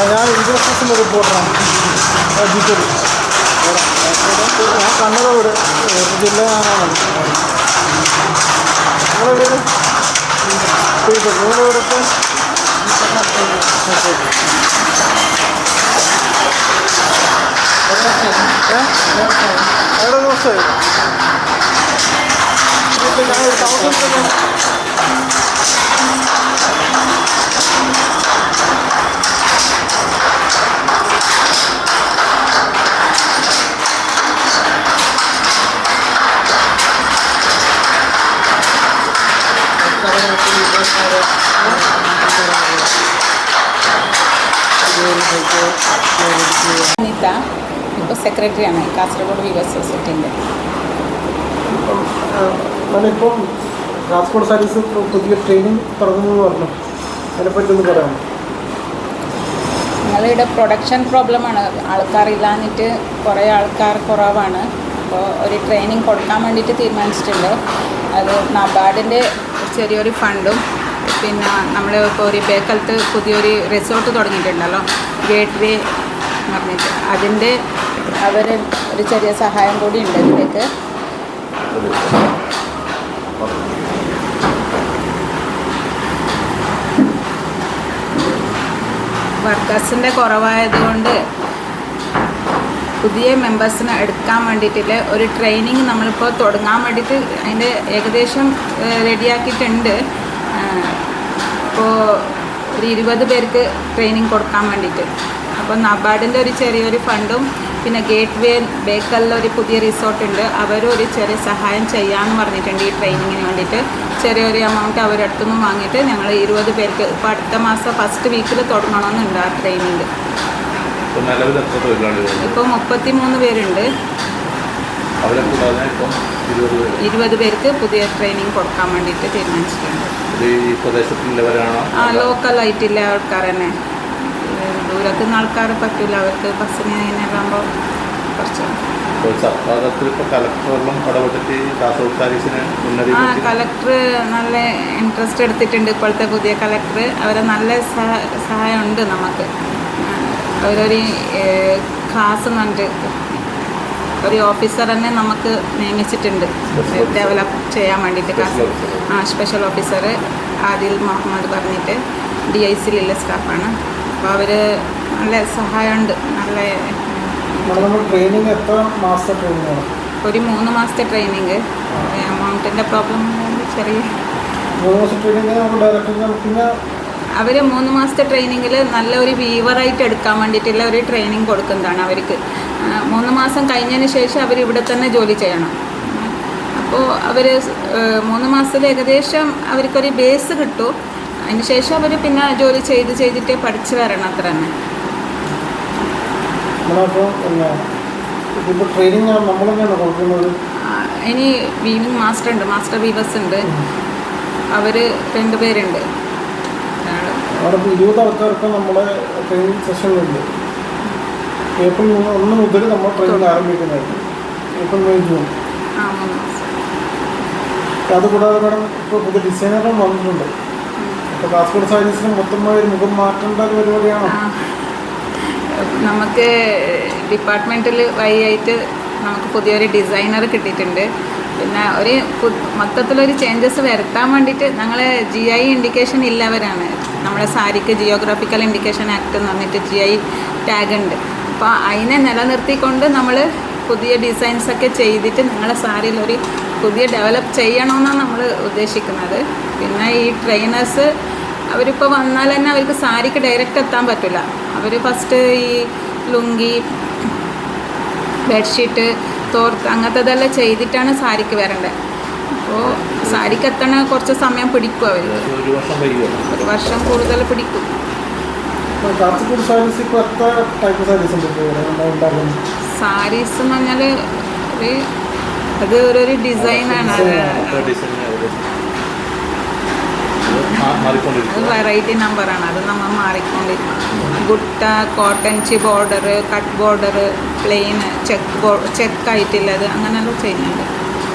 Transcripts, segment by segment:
ഞാൻ ഇൻഡസ്ട്രീസിൻ്റെ റിപ്പോർട്ടറാണ് ജില്ലയിൽ. ഞാൻ കണ്ണൂർ വീട് ജില്ല ഞാനാണ്. നിങ്ങളുടെ വീട് നിങ്ങളുടെ വീടൊക്കെ എവിടെ ദിവസമായി ഞാൻ താമസിക്കുന്ന അനിത ഇപ്പോൾ സെക്രട്ടറിയാണ് കാസർഗോഡ് വികസ് സൊസൈറ്റിൻ്റെ. ഇപ്പം ട്രാൻസ്പോർട്ട് സർവീസ് പുതിയ ട്രെയിനിങ് തുടങ്ങുമെന്ന് പറഞ്ഞു, അതിനെപ്പറ്റി ഒന്ന് പറയാമോ? ഞങ്ങളിവിടെ പ്രൊഡക്ഷൻ പ്രോബ്ലമാണ്, ആൾക്കാരില്ലാഞ്ഞിട്ട് കുറേ ആൾക്കാർ കുറവാണ്. അപ്പോൾ ഒരു ട്രെയിനിങ് കൊടുക്കാൻ വേണ്ടിയിട്ട് തീരുമാനിച്ചിട്ടുണ്ട്. അത് നബാർഡിൻ്റെ ചെറിയൊരു ഫണ്ടും പിന്നെ നമ്മൾ ഇപ്പോൾ ഒരു ബേക്കലത്ത് പുതിയൊരു റിസോർട്ട് തുടങ്ങിയിട്ടുണ്ടല്ലോ ഗേറ്റ് വേ എന്ന് പറഞ്ഞിട്ട്, അതിൻ്റെ അവർ ഒരു ചെറിയ സഹായം കൂടി ഉണ്ട് ഇതിലേക്ക്. വർക്കേഴ്സിൻ്റെ കുറവായതുകൊണ്ട് പുതിയ മെമ്പേഴ്സിനെ എടുക്കാൻ വേണ്ടിയിട്ടുള്ള ഒരു ട്രെയിനിങ് നമ്മളിപ്പോൾ തുടങ്ങാൻ വേണ്ടിയിട്ട് അതിൻ്റെ ഏകദേശം റെഡിയാക്കിയിട്ടുണ്ട്. ഇപ്പോൾ ഒരു 20 പേർക്ക് ട്രെയിനിങ് കൊടുക്കാൻ വേണ്ടിയിട്ട്. അപ്പോൾ നബാർഡിൻ്റെ ഒരു ചെറിയൊരു ഫണ്ടും പിന്നെ ഗേറ്റ് വേ ബേക്കലിൽ ഒരു പുതിയ റിസോർട്ടുണ്ട്, അവരും ഒരു ചെറിയ സഹായം ചെയ്യാമെന്ന് പറഞ്ഞിട്ടുണ്ട് ഈ ട്രെയിനിങ്ങിന് വേണ്ടിയിട്ട്. ചെറിയൊരു എമൗണ്ട് അവരുടെ അടുത്തുനിന്ന് വാങ്ങിയിട്ട് ഞങ്ങൾ 20 പേർക്ക് ഇപ്പോൾ അടുത്ത മാസം ഫസ്റ്റ് വീക്കിൽ തുടങ്ങണമെന്നുണ്ട് ആ ട്രെയിനിങ്. ഇപ്പോൾ 33 പേരുണ്ട്. 20 പേർക്ക് പുതിയ ട്രെയിനിങ് കൊടുക്കാൻ വേണ്ടിയിട്ട് തീരുമാനിച്ചിട്ടുണ്ട്. ലോക്കലായിട്ടുള്ള ആൾക്കാർ തന്നെ, ദൂരത്തു നിന്ന് ആൾക്കാർ പറ്റില്ല, അവർക്ക് ബസ്സിന് അതിനാകുമ്പോൾ കുറച്ച്. കളക്ടർ നല്ല ഇൻട്രസ്റ്റ് എടുത്തിട്ടുണ്ട്. ഇപ്പോഴത്തെ പുതിയ കളക്ടർ അവരെ നല്ല സഹായമുണ്ട് നമുക്ക്. അവരൊരു ഖാസ് എന്ന് പറഞ്ഞിട്ട് ഒരു ഓഫീസർ തന്നെ നമുക്ക് നിയമിച്ചിട്ടുണ്ട് ഡെവലപ്പ് ചെയ്യാൻ വേണ്ടിയിട്ട്. സ്പെഷ്യൽ ഓഫീസർ ആദിൽ മുഹമ്മദ് പറഞ്ഞിട്ട് DICയിലുള്ള സ്റ്റാഫാണ്. അപ്പോൾ അവർ നല്ല സഹായമുണ്ട്. നല്ല ട്രെയിനിങ് എത്ര മാസത്തെ ട്രെയിനിങ്ങാണ്? ഒരു 3 മാസത്തെ ട്രെയിനിങ്. എമൗണ്ടിൻ്റെ പ്രോബ്ലം ചെറിയ 3 മാസത്തെ ട്രെയിനിങ്. പിന്നെ അവർ 3 മാസത്തെ ട്രെയിനിങ്ങിൽ നല്ല ഒരു വീവറായിട്ട് എടുക്കാൻ വേണ്ടിയിട്ടുള്ള ഒരു ട്രെയിനിങ് കൊടുക്കുന്നതാണ് അവർക്ക്. 3 മാസം കഴിഞ്ഞതിന് ശേഷം അവർ ഇവിടെ തന്നെ ജോലി ചെയ്യണം. അപ്പോൾ അവർ 3 മാസത്തിൽ ഏകദേശം അവർക്കൊരു ബേസ് കിട്ടും. അതിന് ശേഷം അവർ പിന്നെ ജോലി ചെയ്തിട്ട് പഠിച്ചു വരണം, അത്ര തന്നെ. ഇനി വീവിങ് മാസ്റ്റർ ഉണ്ട്, മാസ്റ്റർ വീവേഴ്സ് ഉണ്ട്. അവർ 2 പേരുണ്ട്. 20 ആൾക്കാർക്ക് നമ്മുടെ ട്രെയിനിങ് സെഷനുണ്ട്. ഏപ്രിൽ 1 മുതൽ നമ്മൾ ട്രെയിനിങ് ആരംഭിക്കുന്നതായിരുന്നു. April May June. അതുകൂടാതെ മേഡം ഇപ്പോൾ പുതിയ ഡിസൈനറും വന്നിട്ടുണ്ട്. ഇപ്പോൾ കാസർഗോഡ് സർവീസിന് മൊത്തമായി ഒരു മുഖം മാറ്റേണ്ട ഒരു പരിപാടിയാണോ? നമുക്ക് ഡിപ്പാർട്ട്മെൻറ്റിൽ വഴിയായിട്ട് നമുക്ക് പുതിയൊരു ഡിസൈനർ കിട്ടിയിട്ടുണ്ട്. പിന്നെ ഒരു മൊത്തത്തിലൊരു ചേഞ്ചസ് വരുത്താൻ വേണ്ടിയിട്ട് ഞങ്ങൾ GI ഇൻഡിക്കേഷൻ ഇല്ലവരാണ്. നമ്മളെ സാരിക്ക് ജിയോഗ്രാഫിക്കൽ ഇൻഡിക്കേഷൻ ആക്ട് എന്ന് പറഞ്ഞിട്ട് GI ടാഗ് ഉണ്ട്. അപ്പോൾ അതിനെ നിലനിർത്തിക്കൊണ്ട് നമ്മൾ പുതിയ ഡിസൈൻസൊക്കെ ചെയ്തിട്ട് ഞങ്ങളെ സാരിയിലൊരു പുതിയ ഡെവലപ്പ് ചെയ്യണമെന്നാണ് നമ്മൾ ഉദ്ദേശിക്കുന്നത്. പിന്നെ ഈ ട്രെയിനേഴ്സ് അവരിപ്പോൾ വന്നാൽ തന്നെ അവർക്ക് സാരിക്ക് ഡയറക്റ്റ് എത്താൻ പറ്റില്ല. അവർ ഫസ്റ്റ് ഈ ലുങ്കി, ബെഡ്ഷീറ്റ്, തോർത്ത് അങ്ങനത്തതെല്ലാം ചെയ്തിട്ടാണ് സാരിക്ക് വരേണ്ടത്. അപ്പോൾ സാരിക്ക് എത്തണ കുറച്ച് സമയം പിടിക്കും അവർക്ക്. 1 വർഷം കൂടുതൽ പിടിക്കും. സാരീസ് എന്ന് പറഞ്ഞാൽ അത് ഓരോരു ഡിസൈനാണ്. അത് വെറൈറ്റി നമ്പറാണ്, അത് നമ്മൾ മാറിക്കൊണ്ടിരിക്കും. ഗുട്ട, കോട്ടൻചി ബോർഡർ, കട്ട് ബോർഡർ, പ്ലെയിൻ, ചെക്കായിട്ടുള്ളത് അങ്ങനെയെല്ലാം ചെയ്യുന്നുണ്ട്.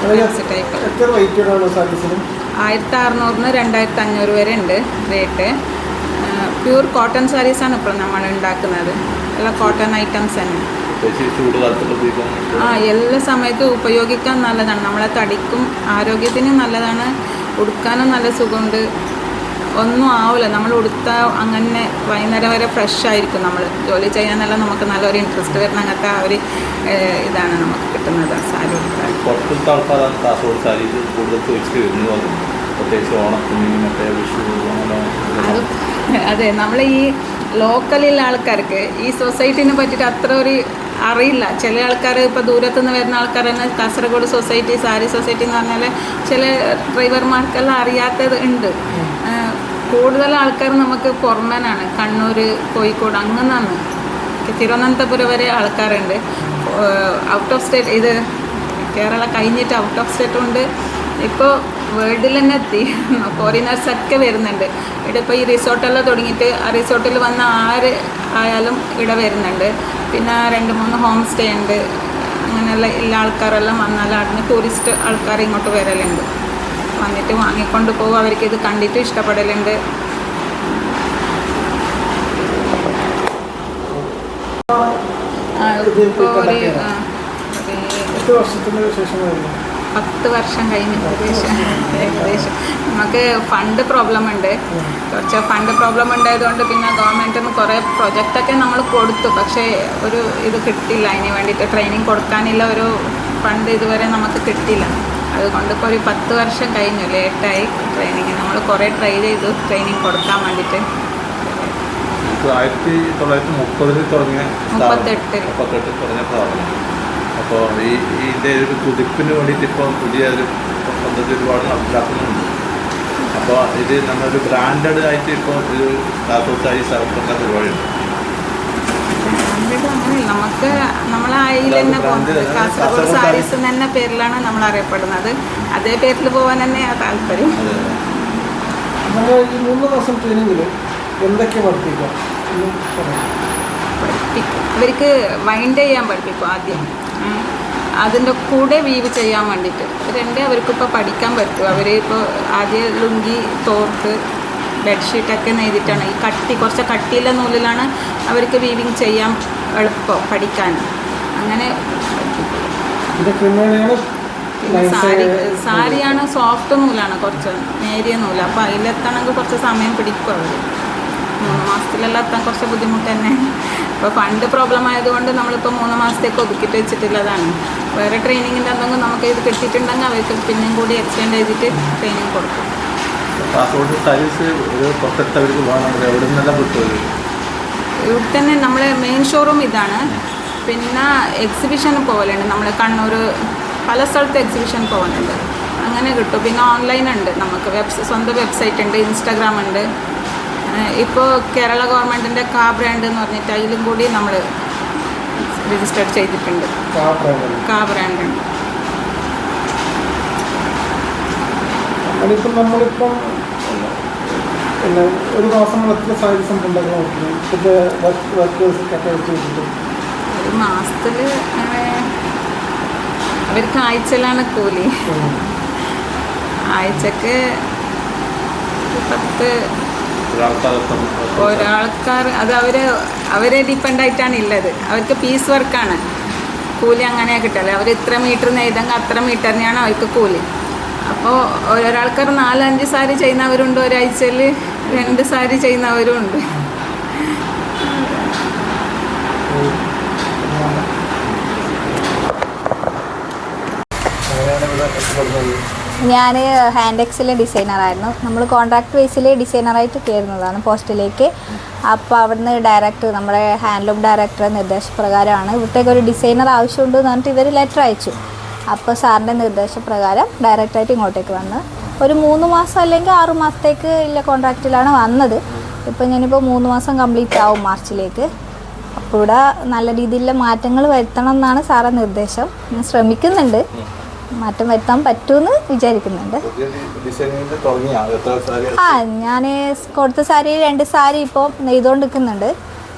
ടൈപ്പ് 1600 -2500 വരെ ഉണ്ട് റേറ്റ്. പ്യൂർ കോട്ടൺ സാരീസാണ് ഇപ്പോൾ നമ്മൾ ഉണ്ടാക്കുന്നത്. എല്ലാം കോട്ടൺ ഐറ്റംസ് തന്നെ. എല്ലാ സമയത്തും ഉപയോഗിക്കാൻ നല്ലതാണ്. നമ്മളെ തടിക്കും ആരോഗ്യത്തിനും നല്ലതാണ്. ഉടുക്കാനും നല്ല സുഖമുണ്ട്. ഒന്നും ആവില്ല. നമ്മൾ ഉടുത്താൽ അങ്ങനെ വൈകുന്നേരം വരെ ഫ്രഷ് ആയിരിക്കും. നമ്മൾ ജോലി ചെയ്യാനെല്ലാം നമുക്ക് നല്ലൊരു ഇൻട്രസ്റ്റ് വരുന്ന അങ്ങനത്തെ ആ ഒരു ഇതാണ് നമുക്ക് കിട്ടുന്നത് സാരി ഉടുത്താൽ. പുറത്തുള്ള ആൾക്കാരാണ് കാസർഗോഡ് സാരി കൂടുതൽ ചോദിച്ചിട്ട് വരുന്നത്, പ്രത്യേകിച്ച് ഓണത്തിന് മറ്റേ വിഷു അങ്ങനെ. അതെ, നമ്മൾ ഈ ലോക്കലിലുള്ള ആൾക്കാർക്ക് ഈ സൊസൈറ്റിനെ പറ്റിയിട്ട് അത്ര ഒരു അറിയില്ല. ചില ആൾക്കാർ ഇപ്പോൾ ദൂരത്തുനിന്ന് വരുന്ന ആൾക്കാർ തന്നെ കാസർഗോഡ് സൊസൈറ്റി, സാരി സൊസൈറ്റി എന്ന് പറഞ്ഞാൽ ചില ഡ്രൈവർമാർക്കെല്ലാം അറിയാത്തത് ഉണ്ട്. കൂടുതൽ ആൾക്കാർ നമുക്ക് പുറമേനാണ്. കണ്ണൂർ, കോഴിക്കോട് അങ്ങനെയാണ്. തിരുവനന്തപുരം വരെ ആൾക്കാരുണ്ട്. ഔട്ട് ഓഫ് സ്റ്റേറ്റ്, ഇത് കേരള കഴിഞ്ഞിട്ട് ഔട്ട് ഓഫ് സ്റ്റേറ്റും ഉണ്ട്. ഇപ്പോൾ വേൾഡിൽ തന്നെ എത്തി. ഫോറിനേഴ്സൊക്കെ വരുന്നുണ്ട് ഇവിടെ. ഇപ്പോൾ ഈ റിസോർട്ടെല്ലാം തുടങ്ങിയിട്ട് ആ റിസോർട്ടിൽ വന്ന ആര് ആയാലും ഇവിടെ വരുന്നുണ്ട്. പിന്നെ 2-3 ഹോം സ്റ്റേ ഉണ്ട്. അങ്ങനെയുള്ള എല്ലാ ആൾക്കാരെല്ലാം വന്നാൽ അതിന് ടൂറിസ്റ്റ് ആൾക്കാർ ഇങ്ങോട്ട് വരലുണ്ട്. വന്നിട്ട് വാങ്ങിക്കൊണ്ട് പോകും. അവർക്ക് ഇത് കണ്ടിട്ട് ഇഷ്ടപ്പെടലുണ്ട്. ഇപ്പോൾ ഒരു 10 വർഷം കഴിഞ്ഞ് ഏകദേശം. നമുക്ക് ഫണ്ട് പ്രോബ്ലം ഉണ്ട്. കുറച്ച് ഫണ്ട് പ്രോബ്ലം ഉണ്ടായതുകൊണ്ട് പിന്നെ ഗവൺമെൻറ്റിൽ നിന്ന് കുറേ പ്രൊജക്റ്റൊക്കെ നമ്മൾ കൊടുത്തു. പക്ഷേ ഒരു ഇത് കിട്ടില്ല. അതിന് വേണ്ടിയിട്ട് ട്രെയിനിങ് കൊടുക്കാനുള്ള ഒരു ഫണ്ട് ഇതുവരെ നമുക്ക് കിട്ടില്ല. അതുകൊണ്ട് ഇപ്പോൾ ഒരു 10 വർഷം കഴിഞ്ഞു ലേറ്റായി ട്രെയിനിങ്. നമ്മൾ കുറേ ട്രൈ ചെയ്തു ട്രെയിനിങ് കൊടുക്കാൻ വേണ്ടിയിട്ട്. 1930 തുടങ്ങിയ 38 തുടങ്ങിയ സ്ഥാപനം. അപ്പോൾ ഇതിൻ്റെ ഒരു കുതിപ്പിന് വേണ്ടിയിട്ട് ഇപ്പോൾ പുതിയ ഒരു പദ്ധതി ഒരുപാട് നടപ്പിലാക്കുന്നുണ്ട്. അപ്പോൾ ഇത് നമ്മളൊരു ബ്രാൻഡഡ് ആയിട്ട് ഇപ്പോൾ ഒരു കാസർഗോഡ് സാരി സർക്കാർ പരിപാടിയുണ്ട്. നമുക്ക് നമ്മളെ അതിൽ തന്നെ പോകുന്നത് കാസർഗോഡ് സാരീസ് എന്ന പേരിലാണ് നമ്മൾ അറിയപ്പെടുന്നത്. അതേ പേരിൽ പോകാൻ തന്നെ താല്പര്യം. ഈ 3 മാസം ട്രെയിനിങ്ങിൽ എന്തൊക്കെ പഠിപ്പിക്കും? അവർക്ക് വൈൻഡ് ചെയ്യാൻ പഠിപ്പിക്കും ആദ്യം. അതിൻ്റെ കൂടെ വീവ് ചെയ്യാൻ വേണ്ടിയിട്ട് അവർക്കിപ്പോൾ പഠിക്കാൻ പറ്റും. അവർ ഇപ്പോൾ ആദ്യം ലുങ്കി, തോർത്ത്, ബെഡ്ഷീറ്റൊക്കെ നെയ്തിട്ടാണ്. ഈ കുറച്ച് കട്ടിയുള്ള നൂലിലാണ് അവർക്ക് വീവിങ് ചെയ്യാൻ എളുപ്പം പഠിക്കാൻ. അങ്ങനെ സാരിയാണ് സോഫ്റ്റ് നൂലാണ്, കുറച്ച് നേരിയ നൂല്. അപ്പോൾ അതിലെത്തണമെങ്കിൽ കുറച്ച് സമയം പിടിക്കും. അവർ 3 മാസത്തിലെല്ലാം എത്താൻ കുറച്ച് ബുദ്ധിമുട്ട് തന്നെ. ഇപ്പോൾ ഫണ്ട് പ്രോബ്ലം ആയതുകൊണ്ട് നമ്മളിപ്പോൾ 3 മാസത്തേക്ക് ഒതുക്കിയിട്ട് വെച്ചിട്ടുള്ളതാണ്. വേറെ ട്രെയിനിങ്ങിൻ്റെ എന്തെങ്കിലും നമുക്ക് ഇത് കിട്ടിയിട്ടുണ്ടെങ്കിൽ അവർക്ക് പിന്നെയും കൂടി എക്സ്റ്റെൻഡ് ചെയ്തിട്ട് ട്രെയിനിങ് കൊടുക്കും. കാസർഗോഡ് സാരീസ് ഒരു പുറത്തെടുത്തവർക്ക് വേണമെങ്കിൽ എവിടെ നിന്നെല്ലാം കിട്ടും? ഇവിടെ തന്നെ നമ്മളെ മെയിൻ ഷോറൂം ഇതാണ്. പിന്നെ എക്സിബിഷന് പോകലുണ്ട്. നമ്മൾ കണ്ണൂർ പല സ്ഥലത്ത് എക്സിബിഷൻ പോകുന്നുണ്ട്. അങ്ങനെ കിട്ടും. പിന്നെ ഓൺലൈൻ ഉണ്ട്. നമുക്ക് സ്വന്തം വെബ്സൈറ്റ് ഉണ്ട്, ഇൻസ്റ്റാഗ്രാം ഉണ്ട്. ഇപ്പോൾ കേരള ഗവൺമെൻറ്റിൻ്റെ ബ്രാൻഡ് എന്ന് പറഞ്ഞിട്ട് അതിലും കൂടി നമ്മൾ രജിസ്റ്റർ ചെയ്തിട്ടുണ്ട്. ബ്രാൻഡ് ഉണ്ട്. നമ്മളിപ്പം ഒരു മാസം എത്ര സാരീസ് ഒരു മാസത്തിൽ അവർക്ക് ആഴ്ചയിലാണ് കൂലി. ആഴ്ചക്ക് 10 ഒരാൾക്കാർ. അത് അവരെ ഡിപ്പെൻഡായിട്ടാണ് ഉള്ളത്. അവർക്ക് പീസ് വർക്കാണ് കൂലി. അങ്ങനെ കിട്ടില്ല. അവർ ഇത്ര മീറ്റർ നെയ്തെങ്കിൽ അത്ര മീറ്ററിനെയാണ് അവർക്ക് കൂലി. അപ്പോൾ ഒരാൾക്കാർ 4-5 സാരി ചെയ്യുന്നവരുണ്ട്. ഒരാഴ്ചയിൽ 2 സാരി ചെയ്യുന്നവരും ഉണ്ട്. ഞാൻ ഹാൻഡെക്സിലെ ഡിസൈനറായിരുന്നു. നമ്മൾ കോൺട്രാക്ട് ബേസിൽ ഡിസൈനറായിട്ട് കയറുന്നതാണ് പോസ്റ്റിലേക്ക്. അപ്പോൾ അവിടുന്ന് ഡയറക്ടർ, നമ്മുടെ ഹാൻഡ്ലൂം ഡയറക്ടറുടെ നിർദ്ദേശപ്രകാരമാണ് ഇവിടത്തേക്ക് ഒരു ഡിസൈനർ ആവശ്യമുണ്ട് എന്ന് പറഞ്ഞിട്ട് ഇവർ ലെറ്റർ അയച്ചു. അപ്പോൾ സാറിൻ്റെ നിർദ്ദേശപ്രകാരം ഡയറക്റ്റായിട്ട് ഇങ്ങോട്ടേക്ക് വന്ന് ഒരു 3 മാസം അല്ലെങ്കിൽ 6 മാസത്തേക്ക് ഉള്ള കോൺട്രാക്റ്റിലാണ് വന്നത്. ഇപ്പോൾ ഞാനിപ്പോൾ 3 മാസം കംപ്ലീറ്റ് ആവും മാർച്ചിലേക്ക്. അപ്പോൾ ഇവിടെ നല്ല രീതിയിലുള്ള മാറ്റങ്ങൾ വരുത്തണം എന്നാണ് സാറിൻ്റെ നിർദ്ദേശം. ഞാൻ ശ്രമിക്കുന്നുണ്ട്. മാറ്റം വരുത്താൻ പറ്റുമെന്ന് വിചാരിക്കുന്നുണ്ട്. ഞാൻ കൊടുത്ത സാരി 2 സാരി ഇപ്പോൾ നെയ്തുകൊണ്ടിരിക്കുന്നുണ്ട്.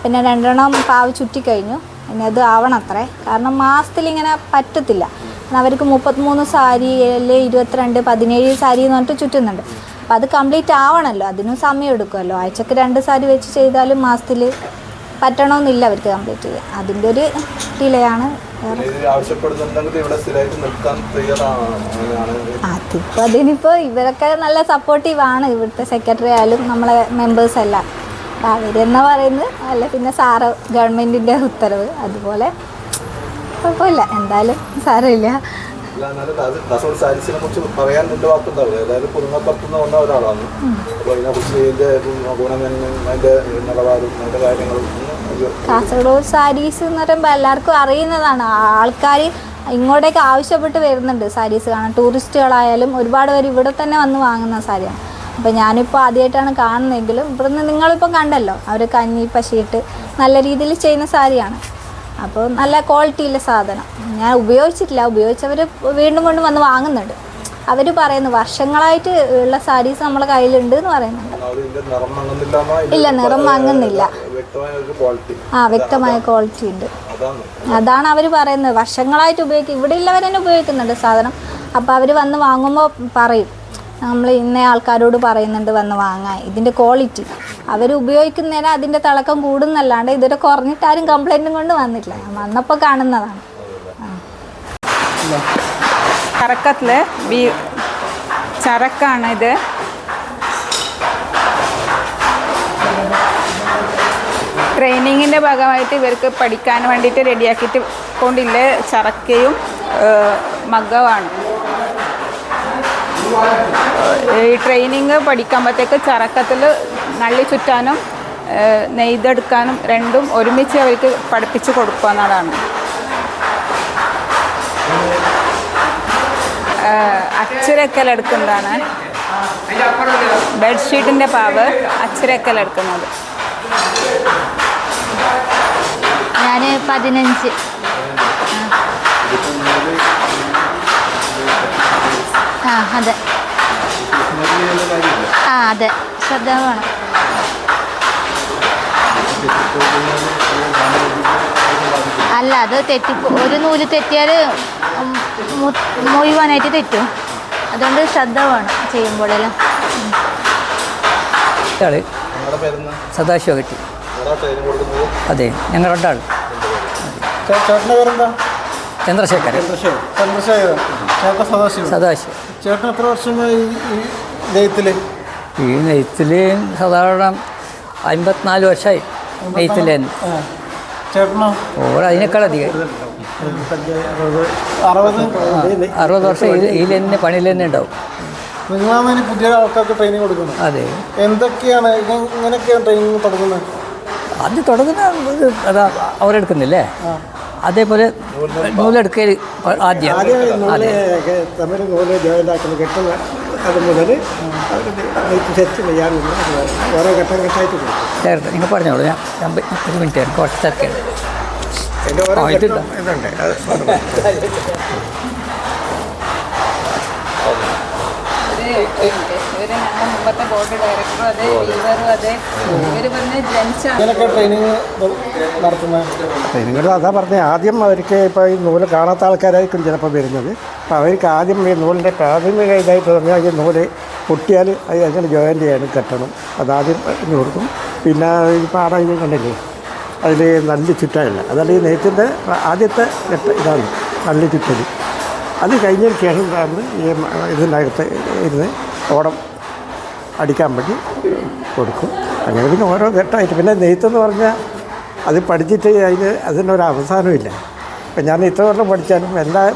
പിന്നെ 2 പാവ് ചുറ്റിക്കഴിഞ്ഞു. പിന്നെ അത് ആവണം അത്രേ. കാരണം മാസത്തിൽ ഇങ്ങനെ പറ്റത്തില്ല. അവർക്ക് 33 സാരി അല്ലെങ്കിൽ 22, 17 സാരി എന്ന് പറഞ്ഞിട്ട് ചുറ്റുന്നുണ്ട്. അപ്പം അത് കംപ്ലീറ്റ് ആവണമല്ലോ, അതിനും സമയം എടുക്കുമല്ലോ. ആഴ്ചക്ക് 2 സാരി വെച്ച് ചെയ്താലും മാസത്തിൽ പറ്റണമെന്നില്ല അവർക്ക് കംപ്ലീറ്റ് ചെയ്യാൻ. അതിൻ്റെ ഒരു ഡിലേ ആണ്. അതിപ്പോൾ അതിനിപ്പോൾ ഇവരൊക്കെ നല്ല സപ്പോർട്ടീവാണ്, ഇവിടുത്തെ സെക്രട്ടറി ആയാലും നമ്മളെ മെമ്പേഴ്സ് എല്ലാം. അപ്പം അവരെന്നാ പറയുന്നത്, അല്ല പിന്നെ സാറ് ഗവൺമെൻറ്റിൻ്റെ ഉത്തരവ്, അതുപോലെ കുഴപ്പമില്ല, എന്തായാലും സാരമില്ല. സാരീസിനെ കുറിച്ച് പറയാൻ രണ്ട് വാക്കുണ്ടാവും. ഏതായാലും പുതുങ്ങപ്പുറത്തുനിന്ന് വന്ന ഒരാളാണ്. അപ്പോൾ അതിനെക്കുറിച്ച് ഇതിൻ്റെ ഗുണമേന്മയും അതിൻ്റെ നിലവാരവും അതിൻ്റെ കാര്യങ്ങളും. കാസർഗോഡ് സാരീസ് എന്ന് പറയുമ്പോൾ എല്ലാവർക്കും അറിയുന്നതാണ്. ആൾക്കാർ ഇങ്ങോട്ടേക്ക് ആവശ്യപ്പെട്ട് വരുന്നുണ്ട് സാരീസ് കാണാൻ. ടൂറിസ്റ്റുകളായാലും ഒരുപാട് പേര് ഇവിടെ തന്നെ വന്ന് വാങ്ങുന്ന സാരിയാണ്. അപ്പോൾ ഞാനിപ്പോൾ ആദ്യമായിട്ടാണ് കാണുന്നതെങ്കിലും ഇവിടുന്ന് നിങ്ങളിപ്പോൾ കണ്ടല്ലോ, അവർ കഞ്ഞി പശിയിട്ട് നല്ല രീതിയിൽ ചെയ്യുന്ന സാരിയാണ്. അപ്പോൾ നല്ല ക്വാളിറ്റിയുള്ള സാധനം. ഞാൻ ഉപയോഗിച്ചിട്ടില്ല, ഉപയോഗിച്ചവർ വീണ്ടും വീണ്ടും വന്ന് വാങ്ങുന്നുണ്ട്. അവർ പറയുന്നു വർഷങ്ങളായിട്ട് ഉള്ള സാരീസ് നമ്മളെ കയ്യിലുണ്ട് എന്ന് പറയുന്നുണ്ട്. ഇല്ല, നിറം മങ്ങുന്നില്ല. വ്യക്തമായ ക്വാളിറ്റി ഉണ്ട്. അതാണ് അവർ പറയുന്നത്. വർഷങ്ങളായിട്ട് ഉപയോഗിക്കും, ഇവിടെ ഉള്ളവർ തന്നെ ഉപയോഗിക്കുന്നുണ്ട് സാധനം. അപ്പോൾ അവർ വന്ന് വാങ്ങുമ്പോൾ പറയും, നമ്മൾ ഇന്ന ആൾക്കാരോട് പറയുന്നുണ്ട് വന്ന് വാങ്ങാൻ, ഇതിൻ്റെ ക്വാളിറ്റി. അവർ ഉപയോഗിക്കുന്നതിന് അതിൻ്റെ തിളക്കം കൂടുന്നല്ലാണ്ട് ഇതുവരെ കുറഞ്ഞിട്ട് ആരും കംപ്ലൈൻറ്റും കൊണ്ട് വന്നിട്ടില്ല. ഞാൻ വന്നപ്പോൾ കാണുന്നതാണ്. ചരക്കത്തിൽ ചരക്കാണ് ഇത്. ട്രെയിനിങ്ങിൻ്റെ ഭാഗമായിട്ട് ഇവർക്ക് പഠിക്കാൻ വേണ്ടിയിട്ട് റെഡിയാക്കിയിട്ട് കൊണ്ടില്ല ചരക്കയും മഗ്ഗമാണ്. ഈ ട്രെയിനിങ് പഠിക്കുമ്പോഴത്തേക്ക് ചരക്കത്തിൽ നള്ളി ചുറ്റാനും നെയ്തെടുക്കാനും രണ്ടും ഒരുമിച്ച് അവർക്ക് പഠിപ്പിച്ച് കൊടുക്കുന്നതാണ്. അച്ചിരക്കലെടുക്കുന്നതാണ് ബെഡ്ഷീറ്റിൻ്റെ പാവ്, അച്ചിരക്കലെടുക്കുന്നത്. ഞാൻ 15. അതെ അതെ, ശ്രദ്ധ വേണം. അല്ല, അത് ഒരു നൂല് തെറ്റിയാൽ മുഴുവനായിട്ട് തെറ്റും. അതുകൊണ്ട് ശ്രദ്ധ വേണം ചെയ്യുമ്പോഴെല്ലാം. സദാശിവ കെട്ടി. അതെ, ഞങ്ങൾ രണ്ടാൾ. ചേട്ടൻ്റെ പേരെന്താ? ചന്ദ്രശേഖരൻ. സദാശിവ. ചേട്ടൻ എത്ര വർഷമായി ഈ നെയ്ത്തിൽ? ഈ നെയ്ത്തിൽ സാധാരണ 54 വർഷമായി നെയ്ത്തിൽ തന്നെ. ചേട്ടനോ? അതിനേക്കാൾ അധികം 60 വർഷം ഇതിൽ തന്നെ പണിയിൽ തന്നെ ഉണ്ടാവും. നിങ്ങളാണ് പുതിയ ആൾക്കാർക്ക് ട്രെയിനിങ് കൊടുക്കുന്നത്? അതെ. എന്തൊക്കെയാണ് ഇങ്ങനെയൊക്കെയാണ് ട്രെയിനിങ് തുടങ്ങുന്നത്? അത് തുടങ്ങുന്ന അതാ അവരെടുക്കുന്നില്ലേ, അതേപോലെ നൂലെടുക്കൽ ആദ്യം തമിഴ് നൂല് ജോയിൻ്റ് ആക്കുന്നത് കെട്ടുന്ന അത് മുതൽ സെറ്റ് ചെയ്യാറുണ്ട്. ഓരോ ഘട്ടം ഘട്ടമായിട്ട് ചേർത്ത് നിങ്ങൾ പറഞ്ഞോളൂ. ഞാൻ 1 മിനിറ്റ് കുറച്ച് തിരക്കുണ്ട്. ഇതുണ്ട്. മുമ്പത്തെ ബോർഡ് ഡയറക്ടറും അതെ, വീവറും അതെ. ഇവർ പറഞ്ഞ ജെൻസാണ് ഇങ്ങനെയൊക്കെ ട്രെയിനിങ് നടത്തുന്നത്. ട്രെയിനിങ് അതാ പറഞ്ഞത്. ആദ്യം അവർക്ക് ഇപ്പോൾ ഈ നൂല് കാണാത്ത ആൾക്കാരായിരിക്കും ചിലപ്പോൾ വരുന്നത്. അപ്പോൾ അവർക്ക് ആദ്യം ഈ നൂലിൻ്റെ പ്രാഥമിക ഇതായിട്ട് പറഞ്ഞാൽ ഈ നൂല് പൊട്ടിയാൽ അത് അങ്ങനെ ജോയിൻ്റ് ചെയ്യാനും കെട്ടണം. അതാദ്യം ഇങ്ങനെ കൊടുക്കും. പിന്നെ ഈ പാട ഇത് കണ്ടില്ലേ, അതിൽ നല്ല ചുറ്റാനില്ല. അതായത് ഈ നെയ്ത്തിൻ്റെ ആദ്യത്തെ ഇതാണ് നല്ല ചുറ്റൽ. അത് കഴിഞ്ഞതിന് ശേഷം ഈ ഇതിൻ്റെ അകത്ത് ഇരുന്ന് ഓടം അടിക്കാൻ വേണ്ടി കൊടുക്കും. അങ്ങനെ പിന്നെ ഓരോ ഘട്ടമായിട്ട്. പിന്നെ നെയ്ത്തെന്ന് പറഞ്ഞാൽ അത് പഠിച്ചിട്ട് അതിനൊരു അവസാനമില്ല. ഇപ്പം ഞാൻ ഇത്ര വർഷം പഠിച്ചാലും എല്ലാം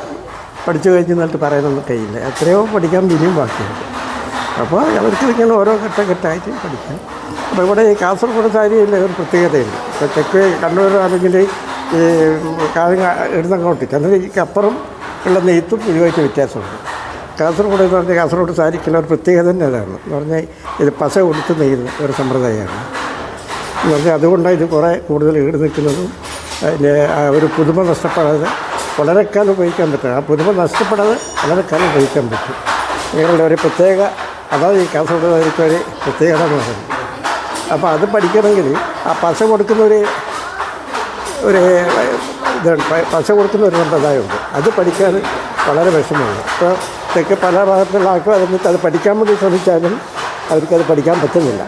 പഠിച്ചു കഴിഞ്ഞ് എന്നിട്ട് പറയാനൊന്നും കഴിയില്ല. എത്രയോ പഠിക്കാൻ ഇനിയും ബാക്കിയുണ്ട്. അപ്പോൾ അവർക്ക് ഇങ്ങനെ ഓരോ ഘട്ടമായിട്ട് പഠിക്കാം. അപ്പോൾ ഇവിടെ ഈ കാസർഗോഡ് സാരിയിൽ ഒരു പ്രത്യേകതയുണ്ട്. ഇപ്പോൾ തെക്ക് കണ്ണൂരാണെങ്കിൽ ഈ കാര്യം ഇടുന്നങ്ങോട്ട് ചന്ദ്രയ്ക്കപ്പുറം ഉള്ള നെയ്ത്തും ഇതുമായിട്ട് വ്യത്യാസമുണ്ട്. കാസർഗോഡ് എന്ന് പറഞ്ഞാൽ കാസർഗോഡ് സാരിക്കുള്ള ഒരു പ്രത്യേകത തന്നെ അതാണ്. എന്ന് പറഞ്ഞാൽ ഇത് പശ കൊടുത്ത് നെയ്യുന്ന ഒരു സമ്പ്രദായമാണ്. എന്ന് പറഞ്ഞാൽ അതുകൊണ്ടാണ് ഇത് കുറേ കൂടുതൽ ഈട് നിൽക്കുന്നതും അതിൻ്റെ ഒരു പുതുമ നഷ്ടപ്പെടാതെ വളരെ കാലം ഉപയോഗിക്കാൻ പറ്റും. ആ പുതുമ നഷ്ടപ്പെടാതെ വളരെ കാലം ഉപയോഗിക്കാൻ പറ്റും. ഇങ്ങനെയുള്ള ഒരു പ്രത്യേക അതാണ് ഈ കാസർഗോഡ് സാരിക്ക് ഒരു പ്രത്യേകത എന്ന് പറയുന്നത്. അപ്പോൾ അത് പഠിക്കണമെങ്കിൽ ആ പശ കൊടുക്കുന്ന ഒരു ഇതാണ്, പശ കൊടുക്കുന്ന ഒരു സമ്പ്രദായമുണ്ട്. അത് പഠിക്കാൻ വളരെ വിഷമമുണ്ട്. ഇപ്പോൾ തെക്ക് പല ഭാഗത്തുള്ള ആൾക്കും അത് പഠിക്കാൻ വേണ്ടി ശ്രമിച്ചാലും അവർക്കത് പഠിക്കാൻ പറ്റുന്നില്ല.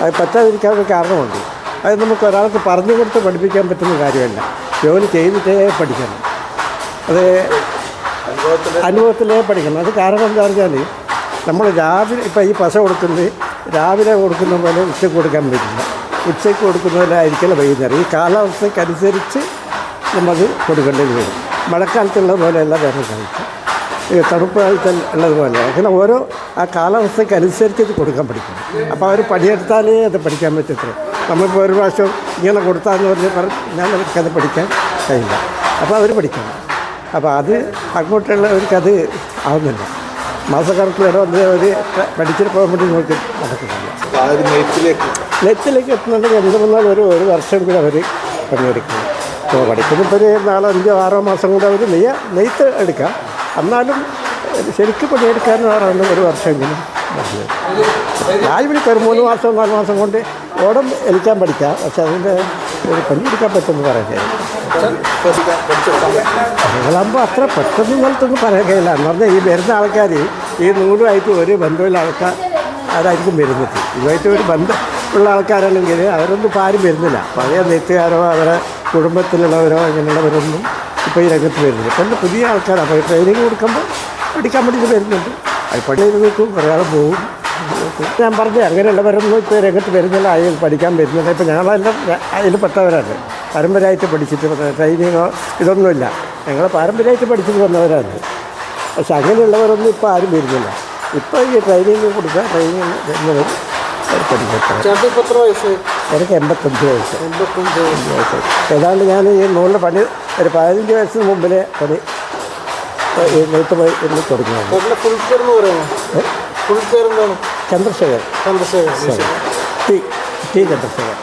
അത് പറ്റാതിരിക്കാനൊരു കാരണമുണ്ട്. അത് നമുക്ക് ഒരാൾക്ക് പറഞ്ഞു കൊടുത്ത് പഠിപ്പിക്കാൻ പറ്റുന്ന കാര്യമല്ല. ജോലി ചെയ്തിട്ടേ പഠിക്കണം. അത് അനുഭവത്തിലേ പഠിക്കണം. അത് കാരണം എന്താ പറഞ്ഞാൽ നമ്മൾ രാവിലെ ഇപ്പോൾ ഈ പശ കൊടുക്കുന്നത് രാവിലെ കൊടുക്കുന്ന പോലെ ഉച്ചയ്ക്ക് കൊടുക്കാൻ പറ്റില്ല. ഉച്ചയ്ക്ക് കൊടുക്കുന്ന പോലെ ആയിരിക്കില്ല വൈകുന്നേരം. ഈ കാലാവസ്ഥയ്ക്കനുസരിച്ച് നമ്മളത് കൊടുക്കേണ്ടത് വരും. മഴക്കാലത്തുള്ള പോലെയല്ല വേനൽക്കാലത്ത്, ഈ തണുപ്പ് കാലത്ത് ഉള്ളതുപോലെ. അങ്ങനെ ഓരോ ആ കാലാവസ്ഥയ്ക്കനുസരിച്ച് ഇത് കൊടുക്കാൻ പഠിക്കണം. അപ്പോൾ അവർ പണിയെടുത്താലേ അത് പഠിക്കാൻ പറ്റത്തുള്ളൂ. നമ്മളിപ്പോൾ ഒരു പ്രാവശ്യം ഇങ്ങനെ കൊടുത്താന്ന് പറഞ്ഞ് ഞാൻ അവർക്കത് പഠിക്കാൻ കഴിയില്ല. അപ്പോൾ അവർ പഠിക്കണം. അപ്പോൾ അത് അങ്ങോട്ടുള്ളവർക്കത് ആവുന്നില്ല. മാസക്കണക്കിലിടെ വന്ന് അവർ പഠിച്ചിട്ട് പോകാൻ വേണ്ടി നമുക്ക് നടക്കുന്നില്ല. നെറ്റിലേക്ക് എത്തുന്നുണ്ടെങ്കിൽ എന്ത് വന്നാൽ ഒരു വർഷം അവർ പണിയെടുക്കണം. അപ്പോൾ പഠിക്കുന്ന ഇപ്പോൾ ഒരു 4-5-6 മാസം കൂടെ അവർ നെയ്ത്ത് എടുക്കാം. എന്നാലും ശരിക്കും പണിയെടുക്കാനാണ് ഒരു വർഷമെങ്കിലും പറഞ്ഞത്. രാജ്യവിളിക്ക് ഒരു 3 മാസം 4 മാസം കൊണ്ട് ഓടം എലിക്കാൻ പഠിക്കാം. പക്ഷെ അതിൻ്റെ ഒരു പണിയെടുക്കാൻ പറ്റുമെന്ന് പറയുന്നത് ഞങ്ങളാകുമ്പോൾ അത്ര പെട്ടെന്ന് നിലത്തൊന്നും പറയാൻ കഴിയില്ല. എന്ന് പറഞ്ഞാൽ ഈ വരുന്ന ആൾക്കാർ ഈ നൂലുമായിട്ട് ഒരു ബന്ധമുള്ള ആൾക്കാർ ആരായിരിക്കും വരുന്നത്. ഇതുമായിട്ട് ഒരു ബന്ധമുള്ള ആൾക്കാരാണെങ്കിൽ അവരൊന്നും ഇപ്പോൾ ആരും വരുന്നില്ല. പഴയ നെയ്ത്തുകാരോ അവരെ കുടുംബത്തിലുള്ളവരോ അങ്ങനെയുള്ളവരൊന്നും ഇപ്പോൾ ഈ രംഗത്ത് വരുന്നില്ല. ഇപ്പം പുതിയ ആൾക്കാരാണ്. അപ്പോൾ ട്രെയിനിങ് കൊടുക്കുമ്പോൾ പഠിക്കാൻ വേണ്ടിയിട്ട് വരുന്നുണ്ട്. അത് പണി ചെയ്ത് നിൽക്കും, കുറേ ആൾ പോകും. ഞാൻ പറഞ്ഞത് അങ്ങനെയുള്ളവരൊന്നും ഇപ്പോൾ രംഗത്ത് വരുന്നില്ല, അതിൽ പഠിക്കാൻ വരുന്നില്ല. ഇപ്പോൾ ഞങ്ങളെല്ലാം അതിൽ പെട്ടവരാണ്. പാരമ്പര്യമായിട്ട് പഠിച്ചിട്ട് ട്രെയിനിങ്ങോ ഇതൊന്നുമില്ല. ഞങ്ങൾ പാരമ്പര്യമായിട്ട് പഠിച്ചിട്ട് വന്നവരാണ്. പക്ഷെ അങ്ങനെയുള്ളവരൊന്നും ഇപ്പോൾ ആരും വരുന്നില്ല. ഇപ്പോൾ ഈ ട്രെയിനിങ് കൊടുക്കുക, ട്രെയിനിങ് വരുന്നവർ പഠിക്കട്ടെ. എനിക്ക് 85 വയസ്സ്. ഏതാണ്ട് ഞാൻ ഈ നൂലിൻ്റെ പണി ഒരു 15 വയസ്സിന് മുമ്പിലെ പണി നെയ്ത്ത് പോയി ഇന്ന് തുടങ്ങിയാണ്. ചന്ദ്രശേഖർ ടി ചന്ദ്രശേഖർ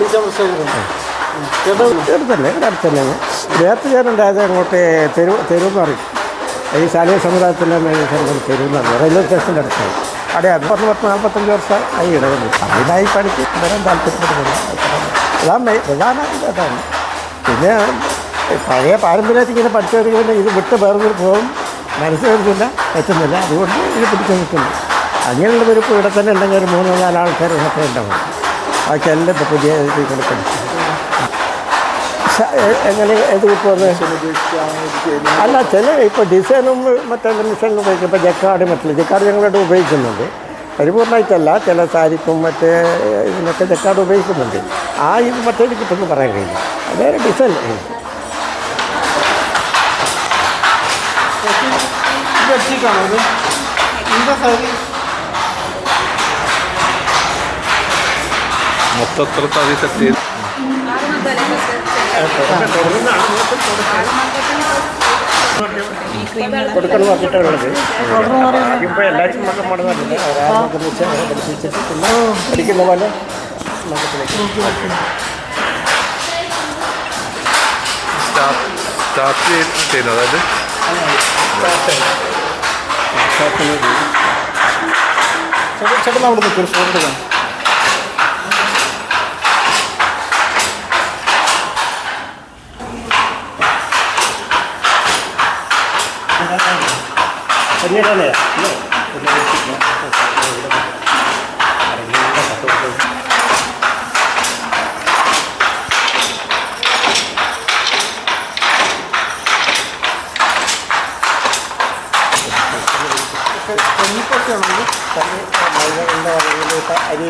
തന്നെ അടുത്ത് തന്നെയാണ്. നേരത്തെ ഞാനുണ്ടായത് അങ്ങോട്ട് തെരുവെന്ന് പറയും. ഈ ശാലീയ സമുദായത്തിൻ്റെ തെരുവെന്ന് പറയും. റെയിൽവേ സ്റ്റേഷൻ്റെ അടുത്താണ്. അവിടെ 40-45 വർഷം ആയി ഇടവന്നു. അതിനായി പഠിച്ച് വരാൻ താല്പര്യപ്പെടുന്നില്ല. അതാണ് പ്രധാനമായിട്ട് അതാണ്. പിന്നെ പഴയ പാരമ്പര്യത്തിൽ ഇങ്ങനെ പഠിച്ചവർക്ക് പിന്നെ ഇത് വിട്ട് വേറെ പോകും മനസ്സ് വരുന്നില്ല, പറ്റുന്നില്ല. അതുകൊണ്ട് ഇത് പിടിക്കാൻ നിൽക്കുന്നു. അങ്ങനെയുള്ളവർ ഇപ്പോൾ ഇവിടെ തന്നെ ഉണ്ടെങ്കിൽ ഒരു 3-4 ആൾക്കാർ ഒക്കെ ഉണ്ടാവും. ബാക്കി എല്ലാം ഇപ്പോൾ പുതിയ രീതികൾ പഠിച്ചു. എങ്ങനെ ഇത് ഇപ്പോൾ അല്ല ചില ഇപ്പോൾ ഡിസൈനും മറ്റേ മിഷനിലും ഉപയോഗിക്കും. ഇപ്പോൾ ജക്കാർഡ് ജക്കാർഡ് ഞങ്ങളിവിടെ ഉപയോഗിക്കുന്നുണ്ട്. പരിപൂർണ്ണമായിട്ടല്ല, ചില സാരിക്കും മറ്റേ ഇതിനൊക്കെ ജക്കാർഡ് ഉപയോഗിക്കുന്നുണ്ട്. ആ ഇത് മറ്റേത് കിട്ടുമെന്ന് പറയാൻ കഴിയില്ല. അതേ ഡിസൈൻ മൊത്തത്തിൽ തവി സെറ്റ് ചെയ്ത് കൊടുക്കണം പറഞ്ഞിട്ടുള്ളത്. ഇപ്പോൾ എല്ലാവർക്കും മക്കം മടങ്ങാറില്ല. ഒരാളൊക്കെ വെച്ച് പഠിപ്പിച്ചിട്ട് പിന്നെ പഠിക്കുന്ന പോലെ സ്റ്റാർട്ട് ചെയ്യുന്നത്. അതായത് ചേട്ടൻ അവിടെ നിൽക്കും ഫോൺ എടുക്കാം. പിന്നീടല്ലേ അരി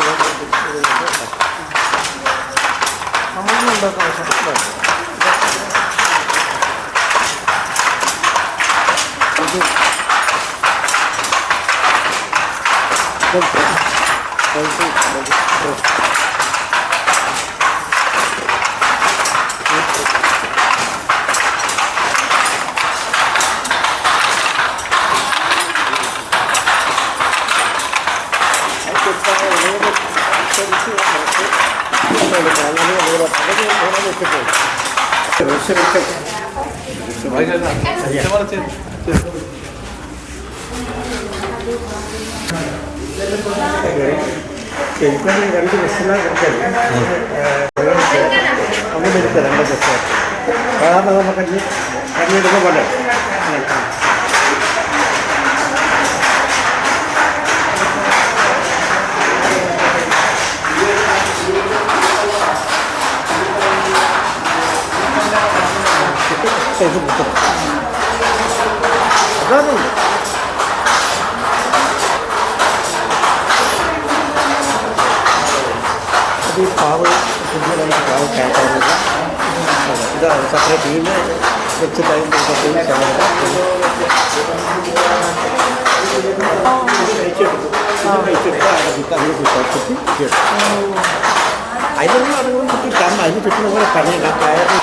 എനിക്കൊരു 2 ബസ്സിലാണ് കിടക്കല്. ഒന്നും എടുക്കുക 2 ബസ്. സാധാരണ നമുക്ക് കഞ്ഞിയെടുക്കുന്ന പോലെ സൈസ് കിട്ടും. അതാണ് അത് ഈ പാവ് പുതിയതായിട്ട് പാവ് കയറ്റാറുണ്ട്. ഇതാണ് സെപ്പറേറ്റ് ഇതിന് വെച്ചിട്ട് അതിൻ്റെ അതിനൊന്നും അടങ്ങും കിട്ടാൻ അതിന് ചുറ്റും പോലെ പണിയുണ്ട്. കയറിന്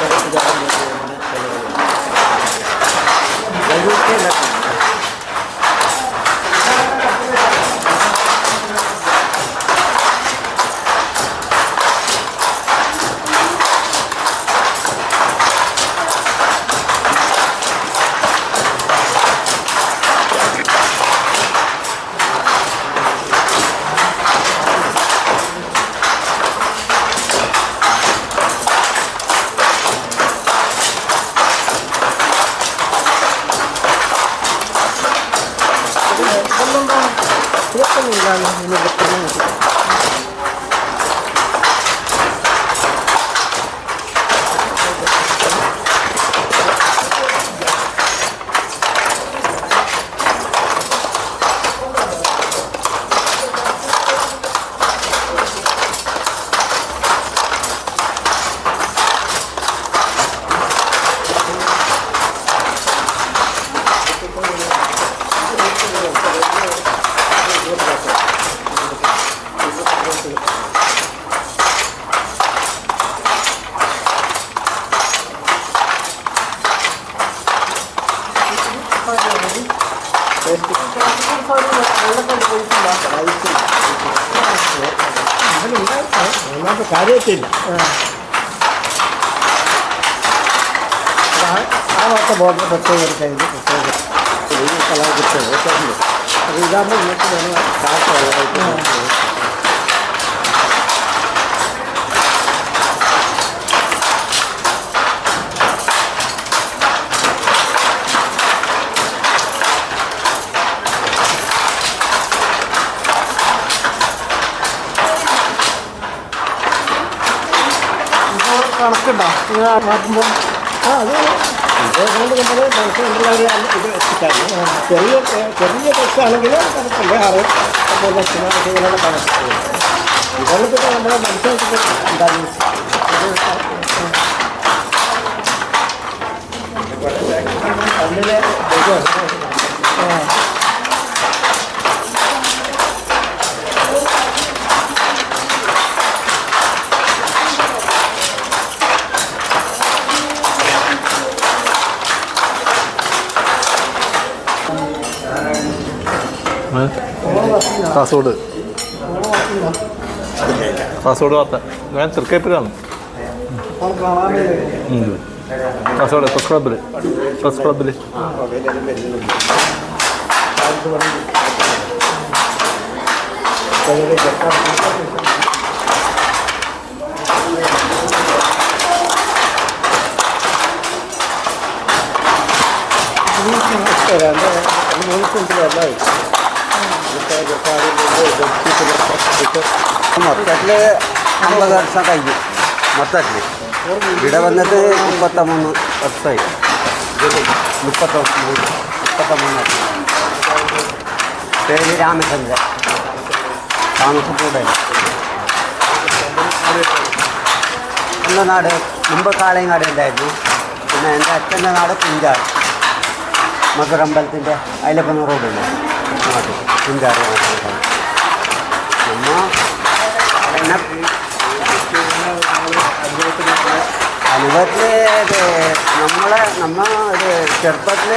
ഒന്നാമത്തെ കാര്യത്തില്ല. ആ ഭാഗത്തെ ബോർഡർ പ്രത്യേക ഒരു കഴിഞ്ഞ് പ്രത്യേക കളർ കിട്ടും. അത് ഇതാകുമ്പോൾ ഇങ്ങോട്ട് വേണം കാറ്റ് വെള്ളമായിട്ട് കണക്കുണ്ടോ ഇങ്ങനെ മാറ്റുമ്പോൾ? അത് ഇതുകൊണ്ട് നമ്മൾ മനസ്സിലുള്ളവർ ഇത് എത്തിക്കാറുണ്ട്. ചെറിയ ബസ്സാണെങ്കിൽ കണക്കുണ്ട്. 6 ലക്ഷം കണക്ക് ഇതൊക്കെ പിന്നെ നമ്മളെ മനസ്സിലാക്കി ഉണ്ടാകും. അതിലെ കാസർഗോഡ് വാർത്ത ഞാൻ തൃക്കൈപ്പൂരാണ്. കാസർഗോഡ് പ്രസ് ക്ലബിൽ മൊത്തത്തില് 50 വർഷം കഴിഞ്ഞു. മൊത്തത്തിൽ ഇവിടെ വന്നിട്ട് 33 വർഷമായി. 33 വർഷം. പേര് രാമചന്ദ്രൻ. താമസക്കൂടെ എൻ്റെ നാട് മുമ്പ് കാളയങ്ങാട് ഉണ്ടായിരുന്നു. പിന്നെ എൻ്റെ അച്ഛൻ്റെ നാട് കുഞ്ചാർ, മധുരമ്പലത്തിൻ്റെ അയിലപ്പന റോഡില്ല നാട് കുഞ്ചാർ. അനുഭവത്തിൽ നമ്മ ഒരു ചെറുപ്പത്തിൽ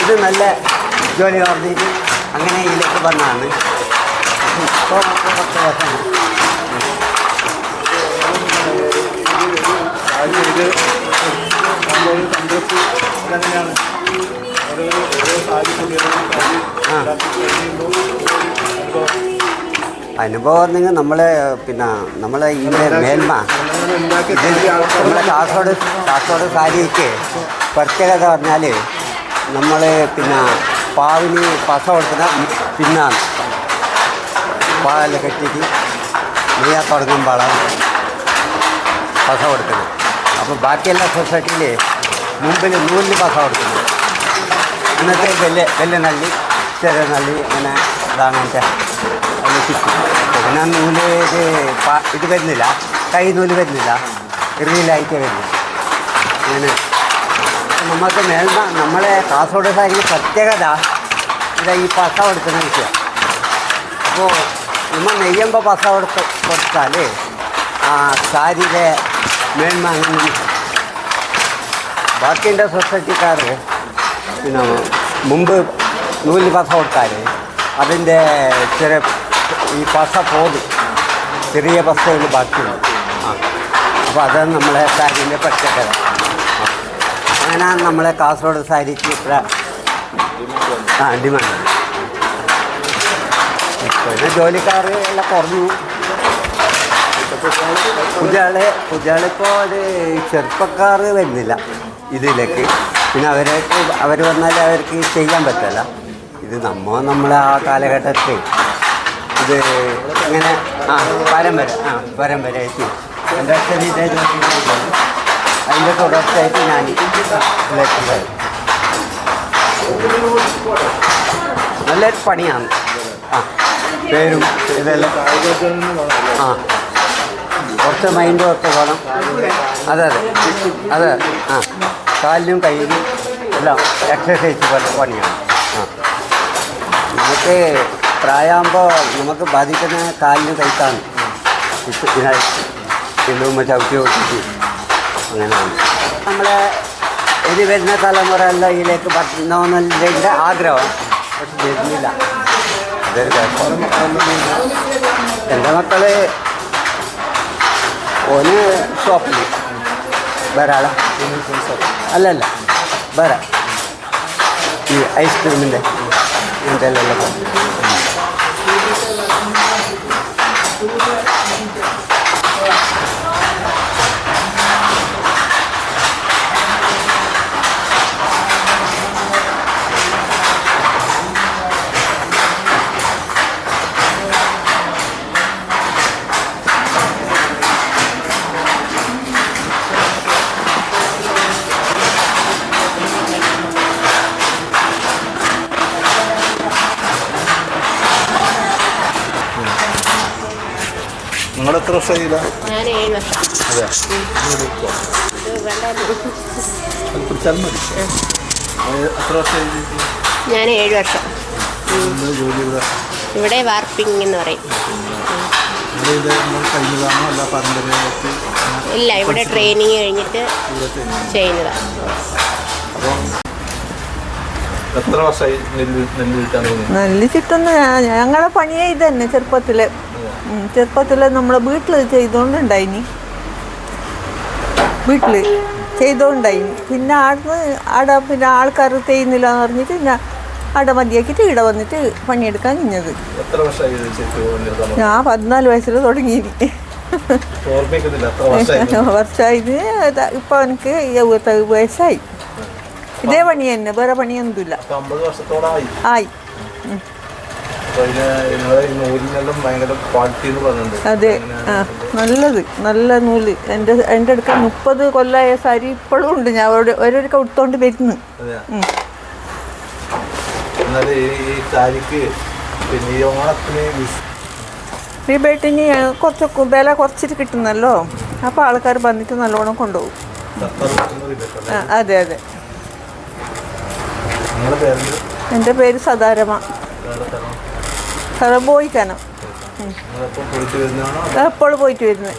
ഇത് നല്ല ജോലി പറഞ്ഞിട്ട് അങ്ങനെ ഇതിലേക്ക് വന്നതാണ്. ഇപ്പോൾ 10 വർഷമാണ്. അനുഭവം പറഞ്ഞെങ്കിൽ നമ്മളെ ഇതിൻ്റെ മേന്മ നമ്മളെ കാസർഗോഡ് സാരിക്ക് പ്രത്യേകത പറഞ്ഞാൽ നമ്മൾ പാവിന് പസ കൊടുക്കുന്ന പിന്നാണ് പാലെല്ലാം കെട്ടിയിട്ട് നെയ്യാൻ തുടങ്ങുമ്പോഴാണ് പസ കൊടുക്കുന്നത്. അപ്പോൾ ബാക്കിയെല്ലാ സൊസൈറ്റിയിൽ മുമ്പിൽ നൂലിൽ പാസ്സാ കൊടുക്കുന്നത്. എന്നിട്ട് വലിയ നള്ളി ചെറിയ നള്ളി ഇങ്ങനെ ഇതങ്ങനത്തെ അതിൽ ചുറ്റും. പിന്നെ നൂല് ഇത് വരുന്നില്ല, കൈ നൂല് വരുന്നില്ല, ഇറിയിലായിട്ട് വരുന്നില്ല. അങ്ങനെ നമുക്ക് നമ്മളെ കാസർഗോഡ് സാരിക്ക് പ്രത്യേകത ഇതാ ഈ പസ കൊടുക്കുന്ന വിഷയം. അപ്പോൾ നമ്മൾ നെയ്യുമ്പോൾ പസ കൊടുത്താൽ ആ സാരിയുടെ മേന്മ അങ്ങനെ. ബാക്കിൻ്റെ സൊസൈറ്റിക്കാർ പിന്നെ മുമ്പ് നൂല് പസ കൊടുത്താൽ അതിൻ്റെ ചെറിയ ഈ പസ പോകും, ചെറിയ പസകൾ ബാക്കിയുണ്ട്. അപ്പോൾ അതാണ് നമ്മളെ സാരീൻ്റെ പ്രത്യേകത. അങ്ങനെയാണ് നമ്മളെ കാസർഗോഡ് സാരിക്ക് ഡിമാൻഡ്. പിന്നെ ജോലിക്കാർ എല്ലാം കുറഞ്ഞു. പുതിയാളിപ്പോൾ ഒരു ചെറുപ്പക്കാർ വരുന്നില്ല ഇതിലേക്ക്. പിന്നെ അവർ വന്നാൽ അവർക്ക് ചെയ്യാൻ പറ്റില്ല. ഇത് നമ്മളെ ആ കാലഘട്ടത്തിൽ ഇത് ഇങ്ങനെ പരമ്പരയായിട്ട് എൻ്റെ അച്ഛൻ ഇതേ അതിൻ്റെ തുടർച്ചയായിട്ട് ഞാൻ ഇലക്ട്രിക്കായി. നല്ലൊരു പണിയാണ്. പേരും ഇതെല്ലാം കുറച്ച് മൈൻഡും ഒക്കെ വേണം. അതെ കാലിനും കയ്യിലും എല്ലാം എക്സസൈസ് പോലെ പണിയാണ്. നമുക്ക് പ്രായമാകുമ്പോൾ നമുക്ക് ബാധിക്കുന്ന കാലിനും കൈക്കാണ്. ഇതുമ്പോൾ ചവിട്ടി ഓട്ടിച്ച് അങ്ങനെയാണ് നമ്മളെ ഇത് വരുന്ന തലമുറ എല്ലാം ഇതിലേക്ക് പറ്റുന്നതിൻ്റെ ആഗ്രഹം. പക്ഷെ വരുന്നില്ല. എൻ്റെ മക്കൾ ഓന് ഷോപ്പിൽ വേറെ അല്ലല്ല വേറെ ഈ ഐസ്ക്രീമിൻ്റെ ഇതിൻ്റെ എല്ലാം നിങ്ങൾ എത്ര വർഷമായില്ല? ഞാൻ 7 വർഷം. അതെ, എത്ര വർഷമായി? ഞാൻ 7 വർഷം. ജോലി ഇവിടെ വാർപ്പിംഗ് എന്ന് പറയും. കഴിഞ്ഞതാണോ അല്ല പരമ്പരയായിട്ട്? ഇല്ല, ഇവിടെ ട്രെയിനിങ് കഴിഞ്ഞിട്ട് ചെയ്യുന്നതാണ്. അപ്പം എത്ര വർഷമായി നെല്ല് കിട്ടാൻ? നെല്ല് ചുറ്റുന്ന ഞങ്ങളെ പണിയേ ഇത് തന്നെ. ചെറുപ്പത്തിൽ നമ്മൾ വീട്ടിൽ ചെയ്തുകൊണ്ടുണ്ടായിനി. പിന്നെ പിന്നെ ആൾക്കാർ ചെയ്യുന്നില്ല എന്ന് പറഞ്ഞിട്ട് ഞാൻ അവിടെ മതിയാക്കിയിട്ട് ഇവിടെ വന്നിട്ട് പണിയെടുക്കാൻ കഴിഞ്ഞത്. ഞാൻ 14 വയസ്സിൽ തുടങ്ങി. വർഷമായത് ഇപ്പം എനിക്ക് 70 വയസ്സായി. ഇതേ പണി തന്നെ, വേറെ പണിയൊന്നുമില്ല. ആയി. അതെ, നല്ലത്, നല്ല നൂല്. എൻ്റെ അടുക്ക 30 കൊല്ലമായ സാരി ഇപ്പോഴും ഉണ്ട്. ഞാൻ ഓരോരുക്കെ ഉടുത്തോണ്ട് വരുന്നു. റീബേട്ടിന് കുറച്ചൊക്കെ വില കുറച്ചിട്ട് കിട്ടുന്നല്ലോ. അപ്പോൾ ആൾക്കാർ വന്നിട്ട് നല്ലോണം കൊണ്ടുപോകും. അതെ. എൻ്റെ പേര് സദാരമ. പോയിക്കാനോ എപ്പോഴും പോയിട്ട് വരുന്നത്.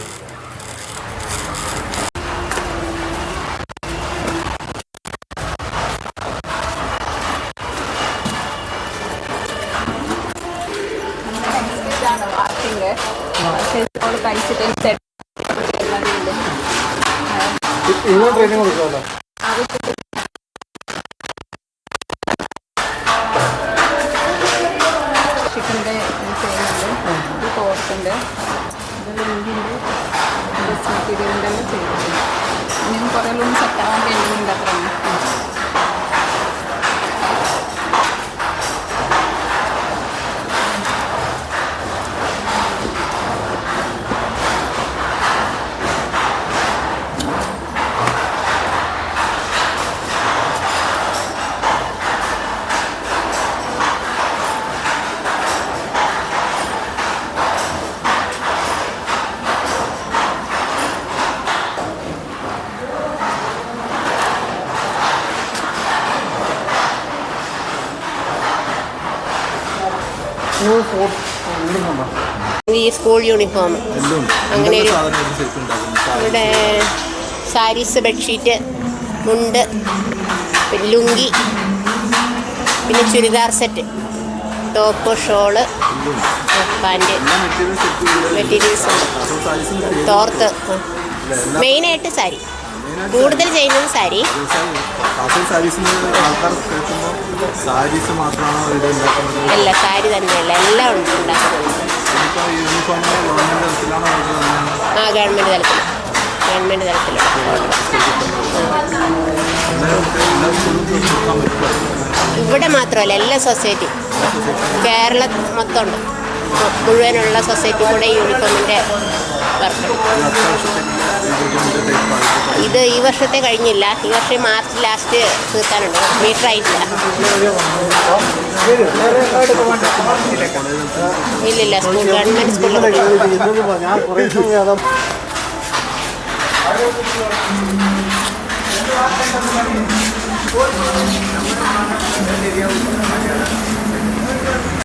ട്രെയിനിങ് കൊടുക്കുമല്ലോ. ചിക്കൻ്റെ ചെയ്യുന്നുണ്ട്, കോർട്ടുണ്ട്, ലിങ്കിൻ്റെ ഡ്രസ് മെറ്റീരിയലിൻ്റെ എല്ലാം ചെയ്യുന്നുണ്ട്. ഇനിയും കുറേ ലോൺ സെറ്റാവാൻ വേണ്ടിയുണ്ട്. അത്രയാണ്. ഈ സ്കൂൾ യൂണിഫോം എല്ലാം ഉണ്ട്. അങ്ങനെ ഒരു സാധനം ഇവിടെ ശരിക്കും ഉണ്ടാക്കുന്നു. ഇവിടെ സാരീസ്, ബെഡ്ഷീറ്റ്, മുണ്ട്, പിന്നെ ലുങ്കി, പിന്നെ churidar set, top, shawl, pant, materials ഉണ്ട്, തോർത്ത്. മെയിനായിട്ട് സാരി, കൂടുതൽ ചെയ്യുന്നത് സാരി. സാരീസിന് ആൾക്കാർ കേൾക്കുമ്പോൾ സാരീസ് മാത്രമാണോ ഇവിടെ ഉണ്ടാക്കുന്നത്? അല്ല, സാരി തന്നെയല്ല, എല്ലാം ഉണ്ട് ഉണ്ടാക്കുന്നത്. ഇപ്പോൾ യൂണിഫോമിന് ഗവൺമെൻറ് തലത്തിലാണോ ഓർഡർ തന്നെയാണ്? ആ, ഗവൺമെൻറ് തലത്തിൽ. ഗവൺമെൻറ് തലത്തിലാണ് ഇവിടെ മാത്രമല്ല, എല്ലാ സൊസൈറ്റി, കേരളം മൊത്തം ഉണ്ട്. മുഴുവനുള്ള സൊസൈറ്റി കൂടെ യൂണിഫോമിൻ്റെ വർക്കുണ്ട്. ഇത് ഈ വർഷത്തെ കഴിഞ്ഞില്ല, ഈ വർഷം മാർച്ച് ലാസ്റ്റ് തീർക്കാനുണ്ട്. മീറ്റർ ആയിട്ടില്ല. ഇല്ലില്ല, സ്കൂൾ, ഗവൺമെൻറ് സ്കൂളിൽ.